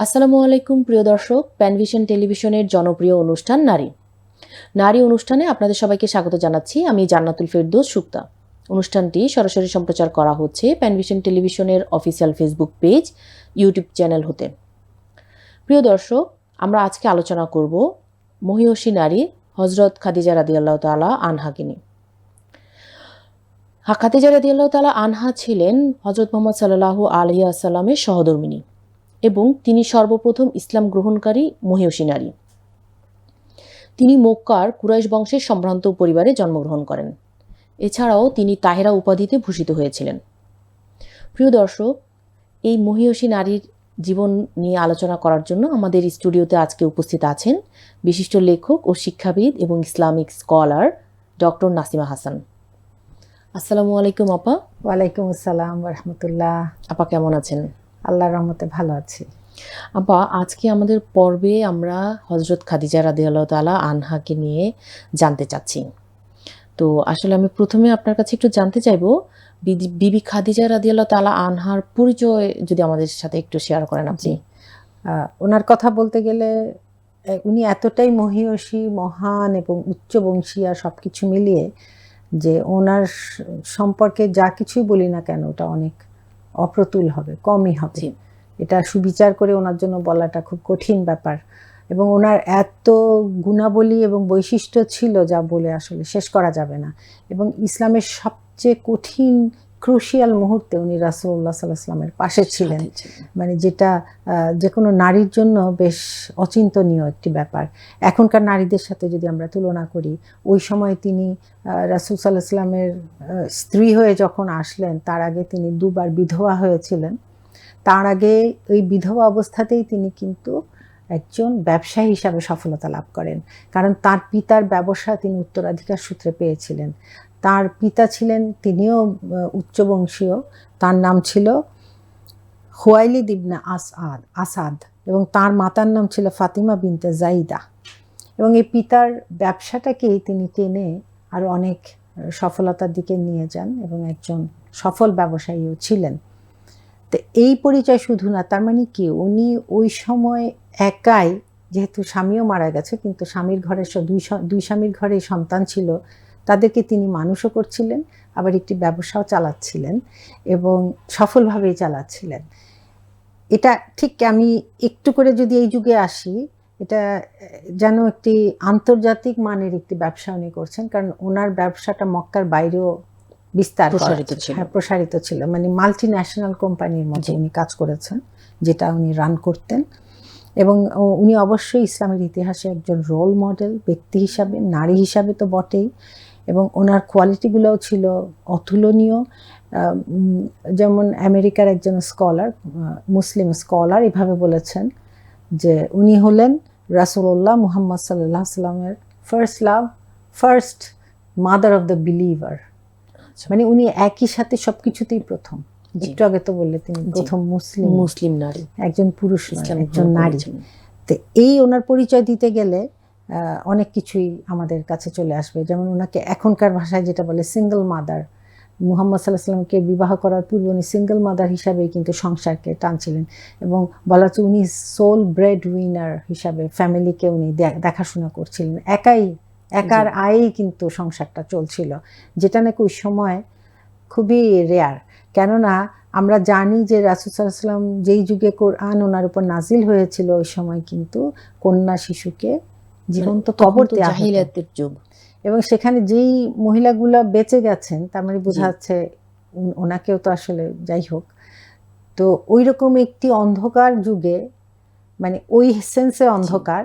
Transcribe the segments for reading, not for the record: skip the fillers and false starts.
আসসালামু আলাইকুম প্রিয় দর্শক, প্যানভিশন টেলিভিশনের জনপ্রিয় অনুষ্ঠান নারী অনুষ্ঠানে আপনাদের সবাইকে স্বাগত জানাচ্ছি। আমি জান্নাতুল ফেরদৌস সুক্তা। অনুষ্ঠানটি সরাসরি সম্প্রচার করা হচ্ছে প্যানভিশন টেলিভিশনের official Facebook page, YouTube channel হতে। প্রিয় দর্শক, আমরা আজকে আলোচনা করব মহিয়সী নারী হজরত খাদিজা রাদিয়াল্লাহু তাআলা আনহাকে নিয়ে। খাদিজা রাদিয়াল্লাহু তাআলা আনহা ছিলেন হজরত মুহাম্মদ সাল্লাল্লাহু আলাইহি ওয়াসাল্লামের সহধর্মিণী এবং তিনি সর্বপ্রথম ইসলাম গ্রহণকারী মহিয়সী নারী। তিনি মক্কার কুরাইশ বংশের সম্ভ্রান্ত পরিবারে জন্মগ্রহণ করেন। এছাড়াও তিনি তাহেরা উপাধিতে ভূষিত হয়েছিলেন। প্রিয় দর্শক, এই মহিয়সী নারীর জীবন নিয়ে আলোচনা করার জন্য আমাদের স্টুডিওতে আজকে উপস্থিত আছেন বিশিষ্ট লেখক ও শিক্ষাবিদ এবং Islamic scholar doctor Nasima Hasan. আসসালামু আলাইকুম আপা। ওয়ালাইকুম আসসালাম রাহমাতুল্লাহ। আপা কেমন আছেন? আল্লাহর রহমতে ভালো আছি। আপা, আজকে আমাদের পর্বে আমরা হজরত খাদিজা রাদিয়াল্লাহু তাআলা আনহাকে নিয়ে জানতে চাচ্ছি। তো আসলে আমি প্রথমে আপনার কাছে একটু জানতে চাইবো, বিবি খাদিজা রাদিয়াল্লাহু তাআলা আনহার পরিচয় যদি আমাদের সাথে একটু শেয়ার করেন আপনি। ওনার কথা বলতে গেলে উনি এতটাই মহিয়সী, মহান এবং উচ্চবংশীয়া সব কিছু মিলিয়ে যে ওনার সম্পর্কে যা কিছুই বলি না কেন ওটা অনেক অপ্রতুল হবে, কমই হবে। এটা সুবিচার করে ওনার জন্য বলাটা খুব কঠিন ব্যাপার। এবং ওনার এত গুণাবলী এবং বৈশিষ্ট্য ছিল যা বলে আসলে শেষ করা যাবে না। এবং ইসলামের সবচেয়ে কঠিন ক্রুশিয়াল মুহূর্তে উনি রাসূলুল্লাহ সাল্লাল্লাহু আলাইহি ওয়াসাল্লামের পাশে ছিলেন, মানে যেটা যে কোনো নারীর জন্য বেশ অচিন্তনীয় একটি ব্যাপার। এখনকার নারীদের সাথে যদি আমরা তুলনা করি, ওই সময় তিনি রাসূল সাল্লাল্লাহু আলাইহি ওয়াসাল্লামের স্ত্রী হয়ে যখন আসলেন, তার আগে তিনি দুবার বিধবা হয়েছিলেন। তার আগে ওই বিধবা অবস্থাতেই তিনি কিন্তু একজন ব্যবসায়ী হিসাবে সফলতা লাভ করেন, কারণ তার পিতার ব্যবসা তিনি উত্তরাধিকার সূত্রে পেয়েছিলেন। তার পিতা ছিলেন, তিনিও উচ্চবংশীয়, তার নাম ছিল খুয়াইলিদ ইবনে আসাদ এবং তার মাতার নাম ছিল ফাতিমা বিনতে জাইদা। এবং এই পিতার ব্যবসাটাকেই তিনি টেনে আরও অনেক সফলতার দিকে নিয়ে যান এবং একজন সফল ব্যবসায়ীও ছিলেন। তো এই পরিচয় শুধু না, তার মানে কি উনি ওই সময় একাই, যেহেতু স্বামীও মারা গেছে কিন্তু স্বামীর ঘরে দুই স্বামীর ঘরে সন্তান ছিল, তাদেরকে তিনি মানুষও করছিলেন, আবার একটি ব্যবসাও চালাচ্ছিলেন এবং সফলভাবেই চালাচ্ছিলেন। এটা ঠিক আমি একটু করে যদি এই যুগে আসি, এটা যেন একটি আন্তর্জাতিক মানের একটি ব্যবসা উনি করছেন, কারণ ওনার ব্যবসাটা মক্কার বাইরেও প্রসারিত ছিল, মানে মাল্টি ন্যাশনাল কোম্পানির মধ্যে উনি কাজ করেছেন, যেটা উনি রান করতেন। এবং উনি অবশ্যই ইসলামের ইতিহাসে একজন রোল মডেল ব্যক্তি হিসাবে, নারী হিসাবে তো বটেই, এবং ওনার কোয়ালিটিগুলোও ছিল অতুলনীয়। যেমন আমেরিকার একজন স্কলার, মুসলিম স্কলার এভাবে বলেছেন যে উনি হলেন রাসূলুল্লাহ মুহাম্মদ সাল্লাল্লাহু আলাইহি ওয়াসাল্লামের first love, first mother of the believer. মানে উনি একই সাথে সবকিছুতেই প্রথম। একটু আগে তো বললে তিনি প্রথম মুসলিম নারী, একজন পুরুষ নয়, একজন নারী। তো এই ওনার পরিচয় দিতে গেলে অনেক কিছুই আমাদের কাছে চলে আসবে। যেমন ওনাকে এখনকার ভাষায় যেটা বলে সিঙ্গল মাদার, মুহাম্মদ সাল্লাল্লাহু আলাইহি ওয়াসাল্লামকে বিবাহ করার পূর্বে উনি সিঙ্গল মাদার হিসাবেই কিন্তু সংসারকে টানছিলেন, এবং বলা হচ্ছে উনি সোল ব্রেড উইনার হিসাবে ফ্যামিলিকে উনি দেখাশোনা করছিলেন। একার আয়েই কিন্তু সংসারটা চলছিল, যেটা নাকি ওই সময় খুবই রেয়ার। কেননা আমরা জানি যে রাসূল সাল্লাল্লাহু আলাইহি ওয়াসাল্লাম যেই যুগে কোরআন ওনার উপর নাজিল হয়েছিল, ওই সময় কিন্তু কন্যা শিশুকে জীবন্ত কবর দেওয়া জাহিলিয়াতের যুগ, এবং সেখানে যেই মহিলাগুলো বেঁচে গেছেন তার মানে বোঝা যাচ্ছে ওনাকেও তো আসলে, যাই হোক, তো ওই রকম একটি অন্ধকার যুগে, মানে ওই সেন্সে অন্ধকার,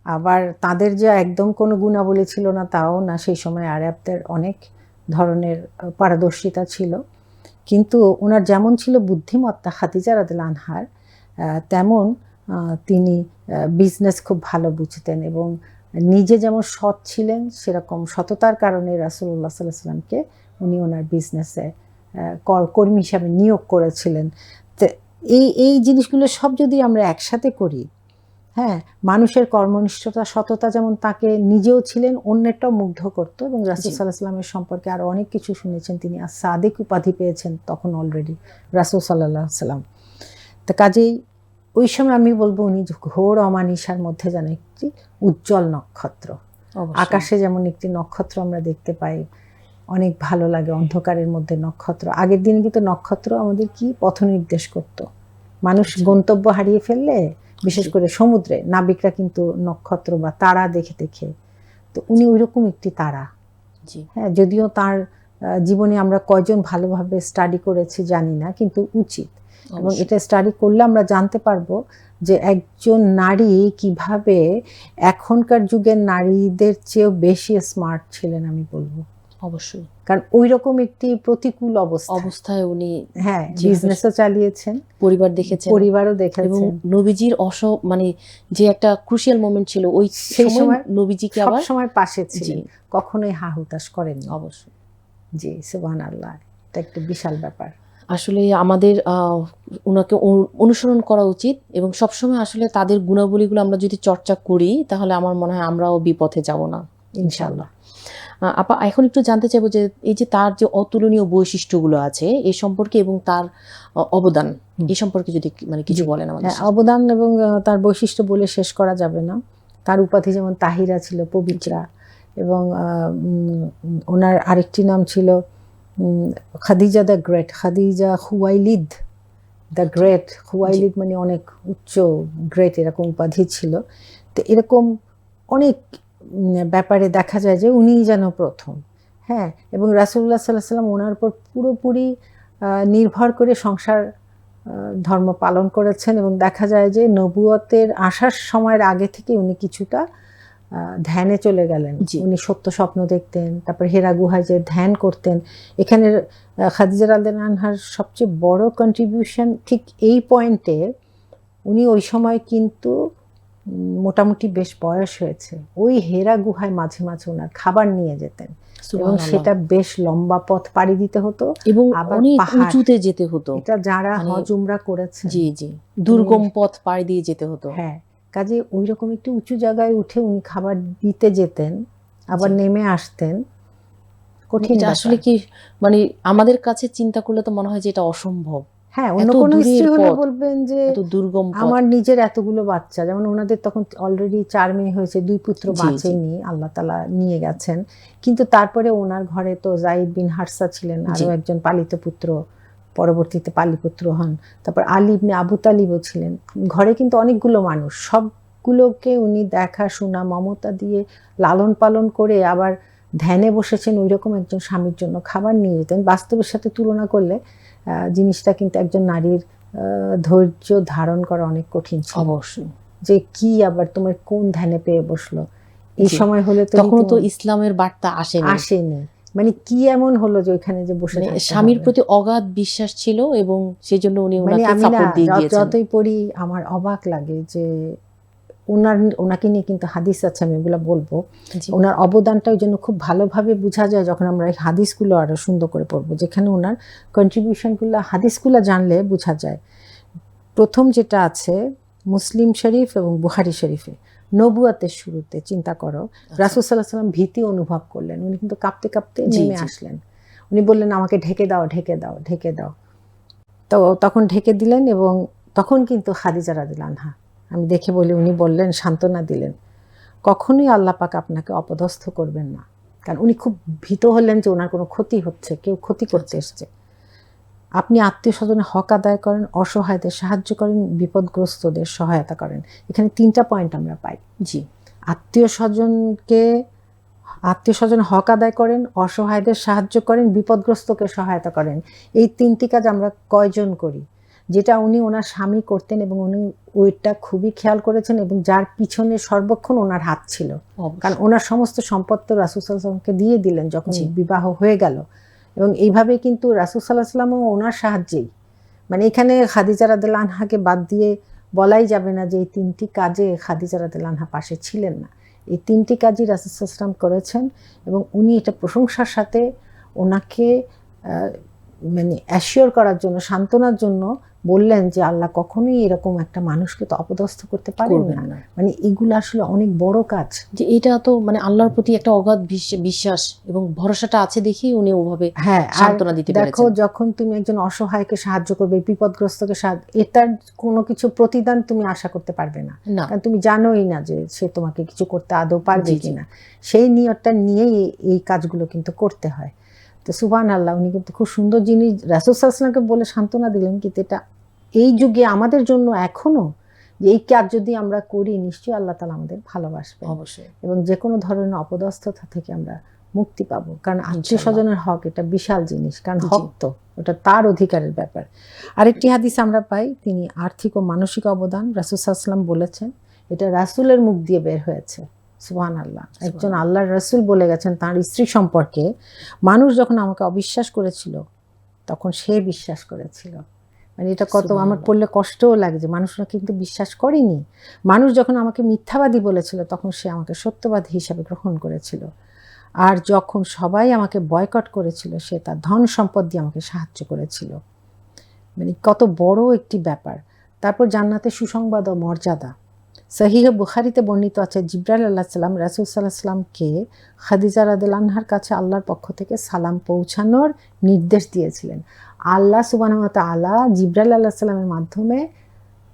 আবার তাদের যে একদম কোনো গুণাবলী ছিল না তাও না, সেই সময় আরবদের অনেক ধরনের পারদর্শিতা ছিল, কিন্তু ওনার যেমন ছিল বুদ্ধিমত্তা খাদিজা রাদিয়াল্লাহু আনহার, তেমন তিনি বিজনেস খুব ভালো বুঝতেন এবং নিজে যেমন সৎ ছিলেন, সেরকম সততার কারণে রাসূলুল্লাহ সাল্লাল্লাহু আলাইহি ওয়াসাল্লামকে উনি ওনার বিজনেসে কর্মী হিসাবে নিয়োগ করেছিলেন। তো এই জিনিসগুলো সব যদি আমরা একসাথে করি, হ্যাঁ, মানুষের কর্মনিষ্ঠতা, সততা যেমন তাকে নিজেও ছিলেন, অন্যেরটাও মুগ্ধ করতো। এবং রাসূল সাল্লাল্লাহু আলাইহি ওয়াসাল্লামের সম্পর্কে আরও অনেক কিছু শুনেছেন, তিনি সাদিক উপাধি পেয়েছেন তখন অলরেডি রাসূল সাল্লাল্লাহু আলাইহি ওয়াসাল্লাম। তো কাজেই ওই সময় আমি বলবো উনি ঘোর অমানিসার মধ্যে যেন একটি উজ্জ্বল নক্ষত্র, আকাশে যেমন একটি নক্ষত্র আমরা দেখতে পাই, অনেক ভালো লাগে অন্ধকারের মধ্যে নক্ষত্র। আগের দিন কিন্তু নক্ষত্র আমাদের কি পথ নির্দেশ করত। মানুষ গন্তব্য হারিয়ে ফেললে, বিশেষ করে সমুদ্রে, নাবিকরা কিন্তু নক্ষত্র বা তারা দেখে দেখে, তো উনি ওইরকম একটি তারা। হ্যাঁ, যদিও তার জীবনে আমরা কয়জন ভালোভাবে স্টাডি করেছি জানি না, কিন্তু উচিত। এবং এটা স্টাডি করলে আমরা জানতে পারবো যে একজন নারী কিভাবে এখনকার যুগের নারীদের চেয়েও বেশি স্মার্ট ছিলেন, আমি বলবো। অবশ্যই, কারণ ওই রকম একটি প্রতিকূল অবস্থায় উনি হ্যাঁ বিজনেসও চালিয়েছেন, পরিবারও দেখেছেন, এবং নবীজির মানে যে একটা ক্রুশিয়াল মোমেন্ট ছিল ওই সেই সময় নবীজিকে সব আবার সময় পাশে ছিলেন, কখনোই হাহুতাশ করেননি। অবশ্যই, জি, সুবহানাল্লাহ, এটা একটা বিশাল ব্যাপার। আসলে আমাদের ওনাকে অনুসরণ করা উচিত, এবং সবসময় আসলে তাদের গুণাবলীগুলো আমরা যদি চর্চা করি তাহলে আমার মনে হয় আমরাও বিপথে যাব না, ইনশাআল্লাহ। আপা, এখন একটু জানতে চাইবো যে এই যে তার যে অতুলনীয় বৈশিষ্ট্যগুলো আছে এই সম্পর্কে এবং তার অবদান এই সম্পর্কে যদি মানে কিছু বলেন আমাদের। অবদান এবং তার বৈশিষ্ট্য বলে শেষ করা যাবে না। তার উপাধি যেমন তাহিরা ছিল, পবিত্রা, এবং ওনার আরেকটি নাম ছিল Khadija the great, Khadija Khuwaylid the great. Khuwaylid মানে অনেক উচ্চ, গ্রেট এরকম উপাধি ছিল। তো এরকম অনেক ব্যাপারে দেখা যায় যে উনিই যেন প্রথম। হ্যাঁ, এবং রাসূলুল্লাহ সাল্লাল্লাহু আলাইহি ওয়াসাল্লাম ওনার উপর পুরোপুরি নির্ভর করে সংসার ধর্ম পালন করেছেন, এবং দেখা যায় যে নবুয়তের আসার সময়ের আগে থেকে উনি কিছুটা ধ্যানে চলে গেলেন। উনি সত্য স্বপ্ন দেখতেন, তারপর হেরা গুহায় যে ধ্যান করতেন। এখানে খাদিজা রাদিয়াল্লাহু আনহার সবচেয়ে বড় কন্ট্রিবিউশন ঠিক এই পয়েন্টে, উনি ওই সময় কিন্তু মোটামুটি বেশ বয়স হয়েছে, ওই হেরা গুহায় মাঝে মাঝে ওনার খাবার নিয়ে যেতেন, এবং সেটা বেশ লম্বা পথ পাড়ি দিতে হতো এবং অনেক উঁচুতে যেতে হতো। এটা যারা হজ উমরা করেছে, জি জি, দুর্গম পথ পাড়ি দিয়ে যেতে হতো। হ্যাঁ, কাজে ওই রকম একটু উঁচু জায়গায় উঠে উনি খাবার দিতে যেতেন, আবার নেমে আসতেন। কঠিন আসলে কি মানে আমাদের কাছে চিন্তা করলে তো মনে হয় যে এটা অসম্ভব। হ্যাঁ, অন্য কোনো স্ত্রী হলে বলবেন যে দুর্গম, আমার নিজের এতগুলো বাচ্চা, যেমন ওনাদের তখন অলরেডি 4 মেয়ে হয়েছে, 2 পুত্র বাঁচেনি, আল্লাহ তাআলা নিয়ে গেছেন। কিন্তু তারপরে ওনার ঘরে তো যায়েদ বিন হারসা ছিলেন, আরো একজন পালিত পুত্র, পরবর্তীতে পালিপুত্র হন। তারপর আলী ইবনে আবু তালিবও ছিলেন। ঘরে কিন্তু অনেকগুলো মানুষ, সবগুলোকে উনি দেখাশোনা মমতা দিয়ে লালন পালন করে আবার ধ্যানে বসেছেন, ওই রকম একজন স্বামীর জন্য খাবার নিয়ে যেতেন। বাস্তবের সাথে তুলনা করলে জিনিসটা কিন্তু একজন নারীর ধৈর্য ধারণ করা অনেক কঠিন ছিল। অবশ্যই, যে কি আবার তোমার কোন ধ্যানে পেয়ে বসলো, এই সময় হলে তো তখন তো ইসলামের বার্তা আসেনি। মানে কি এমন হলো যে ওখানে যে বসে থাকতে, স্বামীর প্রতি অগাধ বিশ্বাস ছিল, এবং সেজন্য উনি ওনাকে সাপোর্ট দিয়ে দিয়েছেন। যতই পড়ি আমার অবাক লাগে যে ওনাকে নিয়ে কিন্তু হাদিস আছে, আমি এগুলো বলবো। ওনার অবদানটা ওই জন্য খুব ভালোভাবে বোঝা যায় যখন আমরা এই হাদিসগুলো আরো সুন্দর করে পড়বো, যেখানে ওনার কন্ট্রিবিউশনগুলো হাদিসগুলো জানলে বোঝা যায়। প্রথম যেটা আছে মুসলিম শরীফ এবং বুখারী শরীফে, নবুয়াতের শুরুতে চিন্তা করো, রাসূল সাল্লাল্লাহু আলাইহি ওয়াসাল্লাম ভীতি অনুভব করলেন, উনি কিন্তু কাঁপতে কাঁপতে নেমে আসলেন। উনি বললেন আমাকে ঢেকে দাও, ঢেকে দাও, ঢেকে দাও। তো তখন ঢেকে দিলেন, এবং তখন কিন্তু খাদিজা রাদিয়াল্লাহু আনহা, আমি দেখে বলি, উনি বললেন, সান্ত্বনা দিলেন, কখনোই আল্লাহ পাক আপনাকে অপদস্থ করবেন না। কারণ উনি খুব ভীত হলেন যে ওনার কোনো ক্ষতি হচ্ছে, কেউ ক্ষতি করতে এসছে। আপনি আত্মীয় স্বজনের হক আদায় করেন, অসহায়দের সাহায্য করেন, বিপদগ্রস্তদের সহায়তা করেন। এখানে 3টা পয়েন্ট আমরা পাই। জি, আত্মীয় স্বজনের হক আদায় করেন, অসহায়দের সাহায্য করেন, বিপদগ্রস্তকে সহায়তা করেন। এই 3টি কাজ আমরা কয়জন করি? যেটা উনি ওনার স্বামী করতেন, এবং উনি ওইটা খুবই খেয়াল করেছেন, এবং যার পিছনে সর্বক্ষণ ওনার হাত ছিল। কারণ ওনার সমস্ত সম্পদ তো রাসূল সাল্লাল্লাহু আলাইহি ওয়াসাল্লামকে দিয়ে দিলেন যখন বিবাহ হয়ে গেল, এবং এইভাবে কিন্তু রাসূল সাল্লাল্লাহু আলাইহি ওয়াসাল্লামও ওনার সাহায্যেই, মানে এখানে খাদিজা রাদিয়াল্লাহু আনহাকে বাদ দিয়ে বলাই যাবে না যে এই 3টি কাজে খাদিজা রাদিয়াল্লাহু আনহা পাশে ছিলেন না। এই 3টি কাজই রাসূল সাল্লাল্লাহু আলাইহি ওয়াসাল্লাম করেছেন, এবং উনি এটা প্রশংসার সাথে ওনাকে মানে অ্যাসিওর করার জন্য, সান্ত্বনার জন্য বললেন যে আল্লাহ কখনোই এরকম একটা মানুষকে তো অপদস্থ করতে পারেন করবেন না। না। মানে এগুলো আসলে অনেক বড় কাজ। যে এটা তো মানে আল্লাহর প্রতি একটা অগাধ বিশ্বাস এবং ভরসাটা আছে দেখেই উনি ওভাবে হ্যাঁ, আর সান্ত্বনা দিতে দেখো পেরেছেন। যখন তুমি একজন অসহায়কে সাহায্য করবে, বিপদগ্রস্তকে সাহায্য, এটার কোনো কিছু প্রতিদান তুমি আশা করতে পারবে না, না, কারণ তুমি জানোই না যে সে তোমাকে কিছু করতে আদৌ পারবে জি, জি। কিনা। সেই নিয়তটা নিয়েই এই কাজগুলো কিন্তু করতে হয়। তো সুবহানাল্লাহ, উনি কিন্তু খুব সুন্দর জিনিস রাসূল সাল্লাল্লাহু আলাইহি ওয়াসাল্লামকে বলে সান্ত্বনা দিলেন, কিন্তু এটা এই যুগে আমাদের জন্য এখনো যে এই কাজ যদি আমরা করি নিশ্চয়ই আল্লাহ তাআলা আমাদের ভালোবাসবেন অবশ্যই। এবং যে কোনো ধরনের অপদস্থতা থেকে আমরা মুক্তি পাবো। কারণ আত্মীয় ইনশাআল্লাহ। স্বজনের হক এটা বিশাল জিনিস, কারণ জি। হক তো ওটা তার অধিকারের ব্যাপার। আরেকটি হাদিস আমরা পাই, তিনি আর্থিক ও মানসিক অবদান রাসূল সাল্লাল্লাহু আলাইহি ওয়াসাল্লাম বলেছেন, এটা রাসূলের মুখ দিয়ে বের হয়েছে। সুবহানাল্লাহ, একজন আল্লাহর রাসূল বলে গেছেন তার স্ত্রী সম্পর্কে, মানুষ যখন আমাকে অবিশ্বাস করেছিল তখন সে বিশ্বাস করেছিল। মানে এটা কত আমার সুবহানাল্লাহ। পড়লে কষ্টও লাগে যে মানুষরা কিন্তু বিশ্বাস করেনি। মানুষ যখন আমাকে মিথ্যাবাদী বলেছিল তখন সে আমাকে সত্যবাদী হিসাবে গ্রহণ করেছিল। আর যখন সবাই আমাকে বয়কট করেছিল সে তার ধন সম্পদ দিয়ে আমাকে সাহায্য করেছিল। মানে কত বড় একটি ব্যাপার। তারপর জান্নাতে সুসংবাদ ও মর্যাদা। সহিহ বুখারীতে বর্ণিত আছে, জিবরাইল আলাইহিস সালাম রাসূল সাল্লাল্লাহু আলাইহি ওয়াসাল্লামকে খাদিজা রাদিয়াল্লাহু আনহার কাছে আল্লাহর পক্ষ থেকে সালাম পৌঁছানোর নির্দেশ দিয়েছিলেন। আল্লাহ সুবহানাহু ওয়া তাআলা জিবরাইল আলাইহিস সালামের মাধ্যমে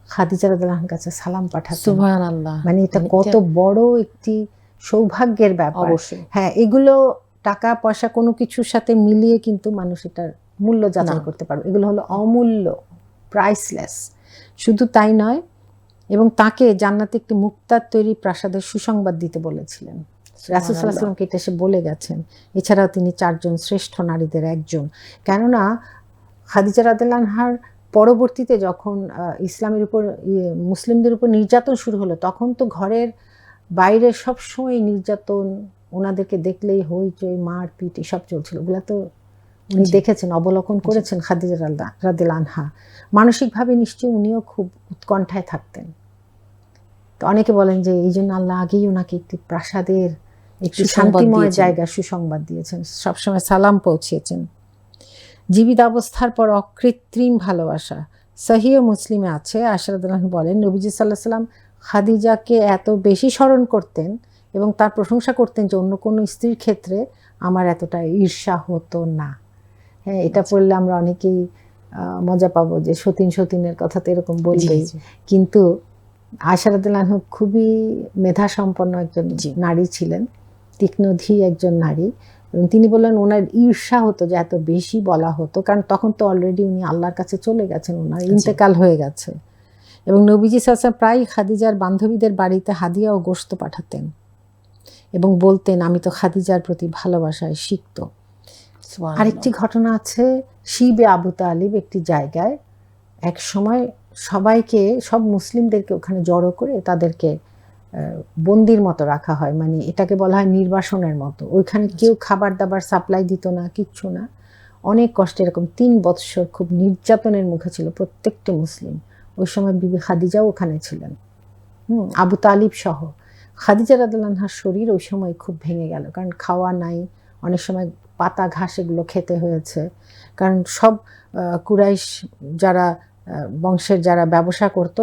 খাদিজা রাদিয়াল্লাহু আনহার কাছে সালাম পাঠাতেন। সুবহানাল্লাহ। মানে এটা কত বড় একটি সৌভাগ্যের ব্যাপার। অবশ্যই। হ্যাঁ, এগুলো টাকা পয়সা কোনো কিছুর সাথে মিলিয়ে কিন্তু মানুষ এটার মূল্য যাচাই না। করতে পারবে। এগুলো হলো অমূল্য, প্রাইসলেস। শুধু তাই নয়, এবং তাকে জান্নাতে একটি মুক্তার তৈরি প্রাসাদের সুসংবাদ দিতে বলেছিলেন। রাসূল সাল্লাল্লাহু আলাইহি সুবহানাল্লাহ। ওয়াসাল্লামকে এটা সে বলে গেছেন। এছাড়াও তিনি 4 জন শ্রেষ্ঠ নারীদের একজন। কেননা খাদিজা রাদিয়াল্লাহু আনহার পরবর্তীতে যখন ইসলামের উপর মুসলিমদের উপর নির্যাতন শুরু হলো, তখন তো ঘরের বাইরে সবসময় নির্যাতন, ওনাদেরকে দেখলেই হইচই, মারপিট এসব চলছিল। ওগুলা তো উনি জি। দেখেছেন, অবলোকন করেছেন খাদিজা রাদিয়াল্লাহু আনহা। মানসিকভাবে নিশ্চয়ই উনিও খুব উৎকণ্ঠায় থাকতেন। তো অনেকে বলেন যে এই জন্য আল্লাহ আগেই ওনাকে একটি প্রাসাদের, একটি সুসংবাদ শান্তিময় দিয়েছেন। জায়গায় সুসংবাদ দিয়েছেন, সবসময় সালাম পৌঁছিয়েছেন। জীবিত অবস্থার পর অকৃত্রিম ভালোবাসা। সহিহ মুসলিমে আছে, আয়েশা রাদিয়াল্লাহু আনহা বলেন, নবীজি সাল্লাল্লাহু আলাইহি ওয়াসাল্লাম খাদিজাকে এত বেশি স্মরণ করতেন এবং তার প্রশংসা করতেন যে অন্য কোনো স্ত্রীর ক্ষেত্রে আমার এতটা ঈর্ষা হতো না। হ্যাঁ, এটা পড়লে আমরা অনেকেই মজা পাবো যে সতীনের কথা তো এরকম বলবেই। জি। কিন্তু আয়েশা রাদিয়াল্লাহু আনহা খুবই মেধা সম্পন্ন একজন জি। নারী ছিলেন, তীক্ষ্ণধী একজন নারী। এবং তিনি বললেন ওনার ঈর্ষা হতো যে এত বেশি বলা হতো, কারণ তখন তো অলরেডি উনি আল্লাহর কাছে চলে গেছেন, ওনার ইন্তেকাল হয়ে গেছে। এবং নবীজি সাল্লাল্লাহু আলাইহি ওয়াসাল্লাম প্রায় খাদিজার বান্ধবীদের বাড়িতে হাদিয়া ও গোশত পাঠাতেন এবং বলতেন আমি তো খাদিজার প্রতি ভালোবাসায় সিক্ত। সুবহানাল্লাহ। আরেকটি ঘটনা আছে, শিবে আবু তালিব একটি জায়গায় এক সময় সবাইকে, সব মুসলিমদেরকে ওখানে জড়ো করে তাদেরকে বন্দির মতো রাখা হয়। মানে এটাকে বলা হয় নির্বাসনের মতো। ওইখানে কেউ খাবার দাবার সাপ্লাই দিত না, কিচ্ছু না। অনেক কষ্টে, এরকম 3 বৎসর খুব নির্যাতনের মুখে ছিল প্রত্যেকটি মুসলিম। ওই সময় বিবি খাদিজাও ওখানে ছিলেন, আবু তালিব সহ। খাদিজা রাদিয়াল্লাহু আনহার শরীর ওই সময় খুব ভেঙে গেল, কারণ খাওয়া নাই, অনেক সময় পাতা ঘাস এগুলো খেতে হয়েছে। কারণ সব কুরাইশ যারা বংশের যারা ব্যবসা করতো,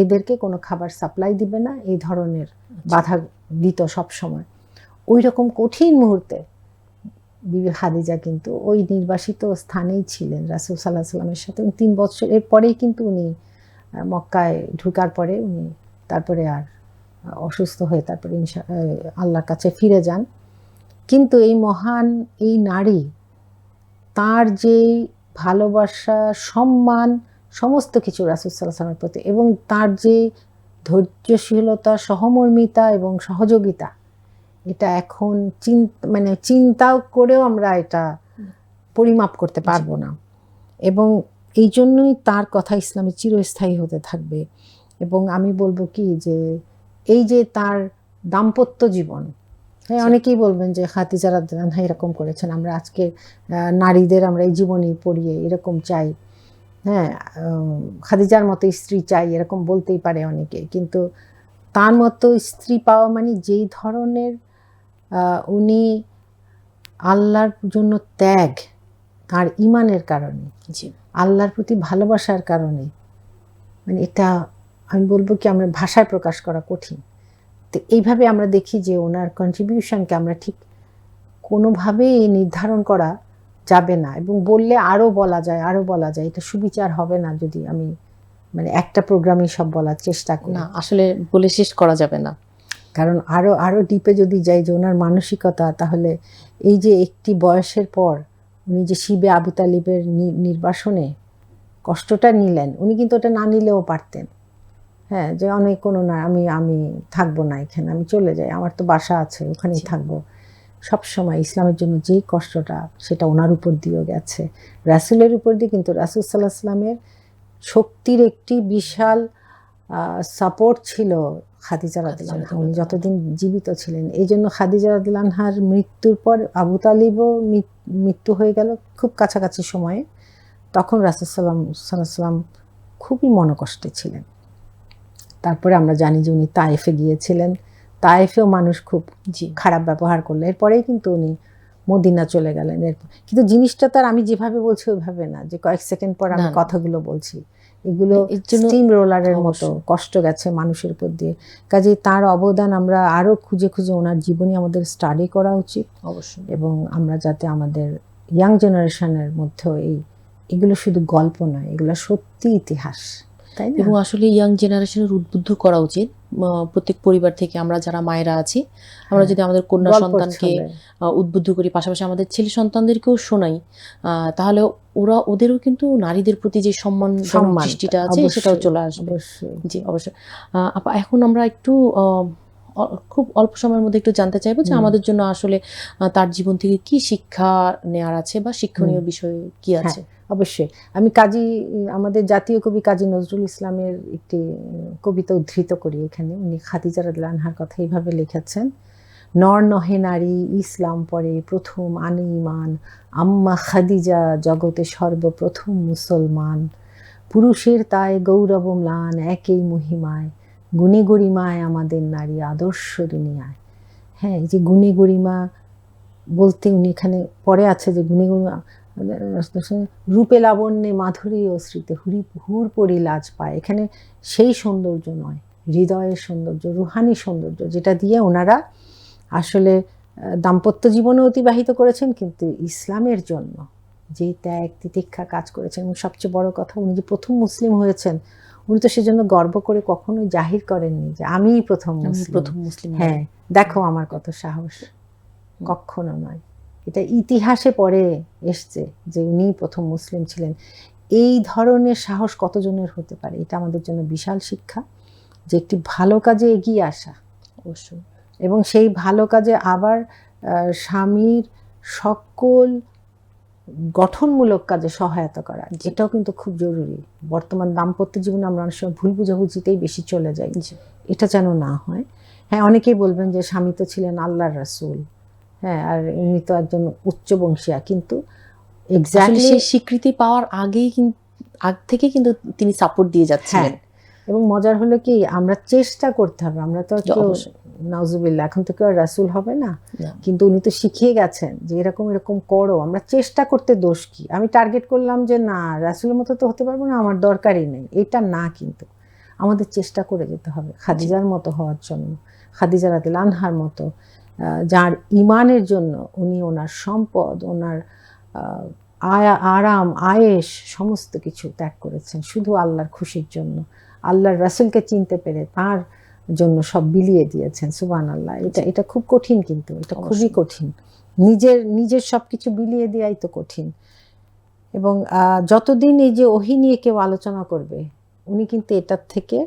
এদেরকে কোনো খাবার সাপ্লাই দিবে না, এই ধরনের বাধা দিত সব সময়। ওই রকম কঠিন মুহূর্তে বিবি খাদিজা কিন্তু ওই নির্বাসিত স্থানেই ছিলেন রাসূল সাল্লাল্লাহু আলাইহি ওয়াসাল্লামের সাথে। 3 বছর এর পরেই কিন্তু উনি মক্কায় ঢোকার পরে উনি তারপরে আর অসুস্থ হয়ে তারপরে আল্লাহর কাছে ফিরে যান। কিন্তু এই মহান এই নারী, তার যে ভালোবাসা, সম্মান, সমস্ত কিছু রাসূল সাল্লাল্লাহু আলাইহি ওয়াসাল্লামের প্রতি, এবং তার যে ধৈর্যশীলতা, সহমর্মিতা এবং সহযোগিতা, এটা এখন মানে চিন্তাও করেও আমরা এটা পরিমাপ করতে পারবো না। এবং এই জন্যই তার কথা ইসলামে চিরস্থায়ী হতে থাকবে। এবং আমি বলবো কি যে এই যে তার দাম্পত্য জীবন, হ্যাঁ, অনেকেই বলবেন যে খাদিজা রাদিয়াল্লাহু আনহা এরকম করেছেন, আমরা আজকে নারীদের আমরা এই জীবনী পড়িয়ে এরকম চাই, হ্যাঁ, খাদিজার মতো স্ত্রী চাই, এরকম বলতেই পারে অনেকে। কিন্তু তার মতো স্ত্রী পাওয়া মানে যেই ধরনের উনি আল্লাহর জন্য ত্যাগ, তার ঈমানের কারণে, জি আল্লাহর প্রতি ভালোবাসার কারণে। মানে এটা আমি বলবো কি, আমরা ভাষায় প্রকাশ করা কঠিন। তো এইভাবে আমরা দেখি যে ওনার কন্ট্রিবিউশনকে আমরা ঠিক কোনোভাবেই নির্ধারণ করা যাবে না, এবং বললে আরও বলা যায়, আরও বলা যায়, এটা সুবিচার হবে না যদি আমি মানে একটা প্রোগ্রামে সব বলার চেষ্টা করি। না, আসলে বলে শেষ করা যাবে না। কারণ আরও আরও ডিপে যদি যাই যে ওনার মানসিকতা, তাহলে এই যে একটি বয়সের পর উনি যে শিবে আবু তালিবের নির্বাসনে কষ্টটা নিলেন, উনি কিন্তু ওটা না নিলেও পারতেন। হ্যাঁ, যে অনেক কোনো না, আমি আমি থাকবো না এখানে, আমি চলে যাই, আমার তো বাসা আছে, ওখানেই থাকবো। সবসময় ইসলামের জন্য যেই কষ্টটা, সেটা ওনার উপর দিয়েও গেছে, রাসূলের উপর দিয়ে। কিন্তু রাসূল সাল্লাল্লাহু আলাইহি ওয়াসাল্লামের শক্তির একটি বিশাল সাপোর্ট ছিল খাদিজা রাদিয়াল্লাহু আনহা, উনি যতদিন জীবিত ছিলেন। এই জন্য খাদিজা রাদিয়াল্লাহু আনহার মৃত্যুর পর আবু তালিবও মৃত্যু হয়ে গেল খুব কাছাকাছি সময়ে। তখন রাসূল সাল্লাল্লাহু আলাইহি ওয়াসাল্লাম খুবই মনোকষ্টে ছিলেন। তারপরে আমরা জানি যে উনি তায়েফে গিয়েছিলেন, তায়েফেও মানুষ খুব খারাপ ব্যবহার করলো, এরপরেই কিন্তু উনি মদিনা চলে গেলেন। কিন্তু জিনিসটা তার আমি যেভাবে বলছি ওইভাবে না, যে কয়েক সেকেন্ড পর আমি কথাগুলো বলছি, এগুলো স্টিম রোলারের মতো কষ্ট গেছে মানুষের উপর দিয়ে। কাজেই তার অবদান আমরা আরও খুঁজে খুঁজে ওনার জীবনী আমাদের স্টাডি করা উচিত অবশ্যই, এবং আমরা যাতে আমাদের ইয়াং জেনারেশনের মধ্যেও এগুলো শুধু গল্প নয়, এগুলো সত্যি ইতিহাস, তাই না? এবং আসলে ইয়াং জেনারেশনের উদ্বুদ্ধ করা উচিত প্রত্যেক পরিবার থেকে। আমরা যারা মায়েরা আছি, আমরা যদি আমাদের কন্যা সন্তানকে উদ্বুদ্ধ করি, পাশাপাশি আমাদের ছেলে সন্তানদেরকেও শোনাই, তাহলে ওদেরও কিন্তু নারীদের প্রতি যে সম্মান দৃষ্টিটা আছে সেটাও চলে আসবে। জি অবশ্যই। আপা, এখন আমরা একটু খুব অল্প সময়ের মধ্যে একটু জানতে চাইবো যে আমাদের জন্য আসলে তার জীবন থেকে কি শিক্ষা নেওয়ার আছে বা শিক্ষণীয় বিষয় কি আছে। অবশ্যই। আমি আমাদের জাতীয় কবি কাজী নজরুল ইসলামের একটি কবিতা উদ্ধৃত করি এখানে। উনি খাদিজা রাদিয়াল্লাহু আনহার কথা এইভাবে লিখেছেন: নর নহে নারী ইসলাম পরে প্রথম আনে ঈমান, আম্মা খাদিজা জগতে সর্বপ্রথম মুসলমান। পুরুষের তাই গৌরব ম্লান একই মহিমায়, গুণে গরিমায় আমাদের নারী আদর্শ দুনিয়ায়। হ্যাঁ, এই যে গুণে গরিমা বলতে উনি এখানে পরে আছে যে গুণে গরিমা রূপে লাবণ্যে মাধুরী ও স্মৃতি হুর পরি লাজ পায়। এখানে সেই সৌন্দর্য নয়, হৃদয়ের সৌন্দর্য, রুহানি সৌন্দর্য, যেটা দিয়ে ওনারা আসলে দাম্পত্য জীবনে অতিবাহিত করেছেন, কিন্তু ইসলামের জন্য যে ত্যাগ তিতিক্ষা কাজ করেছেন। এবং সবচেয়ে বড় কথা, উনি যে প্রথম মুসলিম হয়েছেন, উনি তো সেজন্য গর্ব করে কখনোই জাহির করেননি যে আমিই প্রথম মুসলিম। হ্যাঁ, দেখো আমার কত সাহস, কখনো নয়। এটা ইতিহাসে পরে এসছে যে উনি প্রথম মুসলিম ছিলেন। এই ধরনের সাহস কতজনের হতে পারে, এটা আমাদের জন্য বিশাল শিক্ষা, যে একটি ভালো কাজে এগিয়ে আসা অবশ্যই, এবং সেই ভালো কাজে আবার স্বামীর সকল গঠনমূলক কাজে সহায়তা করা, এটাও কিন্তু খুব জরুরি। বর্তমান দাম্পত্য জীবনে আমরা অনেক সময় ভুল বুঝাবুঝিতেই বেশি চলে যাই, এটা যেন না হয়। হ্যাঁ, অনেকেই বলবেন যে স্বামী তো ছিলেন আল্লাহর রাসূল, হ্যাঁ, আর উনি তো একজন উচ্চ বংশীয়া, কিন্তু এক্স্যাক্টলি সেই স্বীকৃতি পাওয়ার আগেই আগ থেকে কিন্তু তিনি সাপোর্ট দিয়ে যাচ্ছিলেন। এবং মজার হলো কি, আমরা চেষ্টা করতে হবে, আমরা তো নাউজুবিল্লাহ এখন তো কেউ রাসূল হবে না, কিন্তু উনি তো শিখিয়ে গেছেন যে এরকম এরকম করো। আমরা চেষ্টা করতে দোষ কি? আমি টার্গেট করলাম যে না, রাসূলের মতো তো হতে পারবো না, আমার দরকারই নেই, এটা না, কিন্তু আমাদের চেষ্টা করে যেতে হবে খাদিজার মতো হওয়ার জন্য, খাদিজা রাদিয়াল্লাহু আনহার মতো, যার ঈমানের জন্য উনি ওনার সম্পদ, ওনার আরাম আয়েশ সমস্ত কিছু ত্যাগ করেছেন শুধু আল্লাহর খুশির জন্য, আল্লাহর রাসূলকে চিনতে পেরে তার জন্য সব বিলিয়ে দিয়েছেন। সুবহানাল্লাহ। এটা খুব কঠিন, কিন্তু এটা খুবই কঠিন। নিজের সব কিছু বিলিয়ে দেওয়াই তো কঠিন। এবং যতদিন এই যে ওহী নিয়ে কেউ আলোচনা করবে, উনি কিন্তু এটার থেকে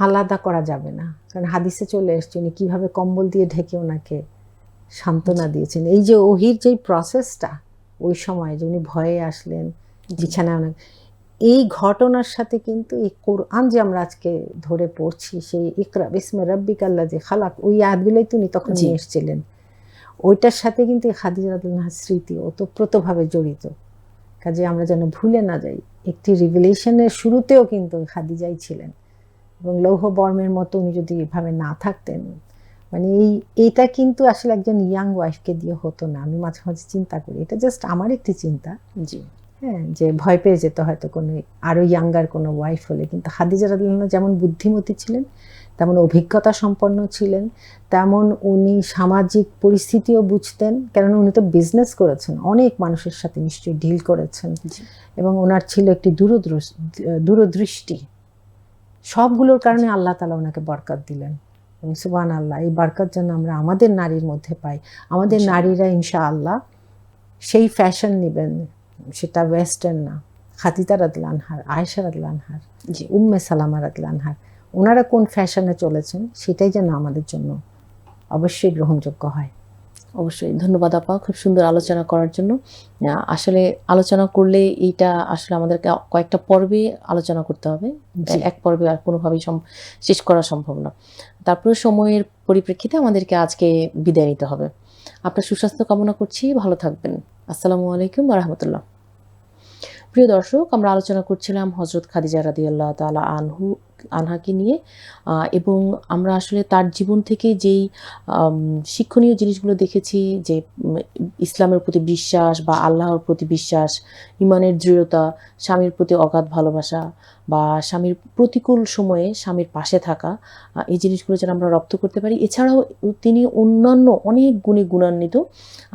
আলাদা করা যাবে না, কারণ হাদিসে চলে এসছে উনি কীভাবে কম্বল দিয়ে ঢেকে ওনাকে সান্ত্বনা দিয়েছেন। এই যে ওহীর যেই প্রসেসটা, ওই সময় যে উনি ভয়ে আসলেন বিছানায়, এই ঘটনার সাথে কিন্তু এই কোরআন যে আমরা আজকে ধরে পড়ছি, সেই ইকরা বিসমি রাব্বিকাল্লাযী খালাক, ওই আয়াতগুলোই তো উনি তখন নিয়ে এসেছিলেন, ওইটার সাথে কিন্তু খাদিজা রাদিয়াল্লাহু আনহার স্মৃতি ওতপ্রোতভাবে জড়িত। কাজে আমরা যেন ভুলে না যাই, একটি রিভিলেশনের শুরুতেও কিন্তু খাদিজাই ছিলেন। এবং লৌহ বর্মের মতো উনি যদি এভাবে না থাকতেন, মানে এইটা কিন্তু আসলে একজন ইয়াং ওয়াইফকে দিয়ে হতো না। আমি মাঝে মাঝে চিন্তা করি, এটা জাস্ট আমার একটি চিন্তা, জি হ্যাঁ, যে ভয় পেয়ে যেত হয়তো কোনো আরো ইয়াঙ্গার কোনো ওয়াইফ হলে। কিন্তু খাদিজা রাদিয়াল্লাহু আনহা যেমন বুদ্ধিমতী ছিলেন, তেমন অভিজ্ঞতা সম্পন্ন ছিলেন, তেমন উনি সামাজিক পরিস্থিতিও বুঝতেন, কেননা উনি তো বিজনেস করেছেন, অনেক মানুষের সাথে নিশ্চয়ই ডিল করেছেন, জি এবং ওনার ছিল একটি দূরদৃষ্টি। সবগুলোর কারণে আল্লাহ তাআলা ওনাকে বরকত দিলেন। এবং সুবহানাল্লাহ, এই বরকত যেন আমরা আমাদের নারীর মধ্যে পাই। আমাদের ইনশাআল্লাহ। নারীরা ইনশাআল্লাহ সেই ফ্যাশন নেবেন, সেটা ওয়েস্টার্ন না। খাদিজা রাদিয়াল্লাহু আনহার, আয়েশা রাদিয়াল্লাহু আনহার, জি উম্মে সালামা রাদিয়াল্লাহু আনহার, ওনারা কোন ফ্যাশনে চলেছেন সেটাই যেন আমাদের জন্য অবশ্যই গ্রহণযোগ্য হয়। অবশ্যই ধন্যবাদ আপা, খুব সুন্দর আলোচনা করার জন্য। আসলে আলোচনা করলে এইটা আসলে আমাদেরকে কয়েকটা পর্বে আলোচনা করতে হবে, জি। এক পর্বে আর কোনোভাবেই শেষ করা সম্ভব না। তারপরে সময়ের পরিপ্রেক্ষিতে আমাদেরকে আজকে বিদায় নিতে হবে। আপনার সুস্বাস্থ্য কামনা করছি, ভালো থাকবেন। আসসালামু আলাইকুম ওয়া রাহমাতুল্লাহ। প্রিয় দর্শক, আমরা আলোচনা করছিলাম হযরত খাদিজা রাদিয়াল্লাহু তাআলা আনহাকে নিয়ে, এবং আমরা আসলে তার জীবন থেকে যেই শিক্ষণীয় জিনিসগুলো দেখেছি, যে ইসলামের প্রতি বিশ্বাস বা আল্লাহর প্রতি বিশ্বাস, ঈমানের দৃঢ়তা, স্বামীর প্রতি অগাধ ভালোবাসা বা স্বামীর প্রতিকূল সময়ে স্বামীর পাশে থাকা, এই জিনিসগুলো যেন আমরা রপ্ত করতে পারি। এছাড়াও তিনি অন্যান্য অনেক গুণে গুণান্বিত।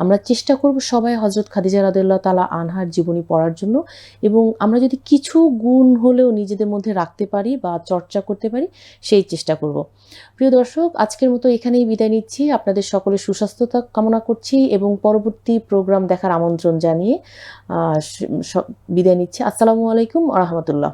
আমরা চেষ্টা করব সবাই হযরত খাদিজা রাদিয়াল্লাহু তাআলা আনহার জীবনী পড়ার জন্য, এবং আমরা যদি কিছু গুণ হলেও নিজেদের মধ্যে রাখতে পারি বা চর্চা করতে পারি, সেই চেষ্টা করব। প্রিয় দর্শক, আজকের মতো এখানেই বিদায় নিচ্ছি। আপনাদের সকলের সুস্বাস্থ্যতা কামনা করছি এবং পরবর্তী প্রোগ্রাম দেখার আমন্ত্রণ জানিয়ে বিদায় নিচ্ছি। আসসালামু আলাইকুম ওয়া রাহমাতুল্লাহ।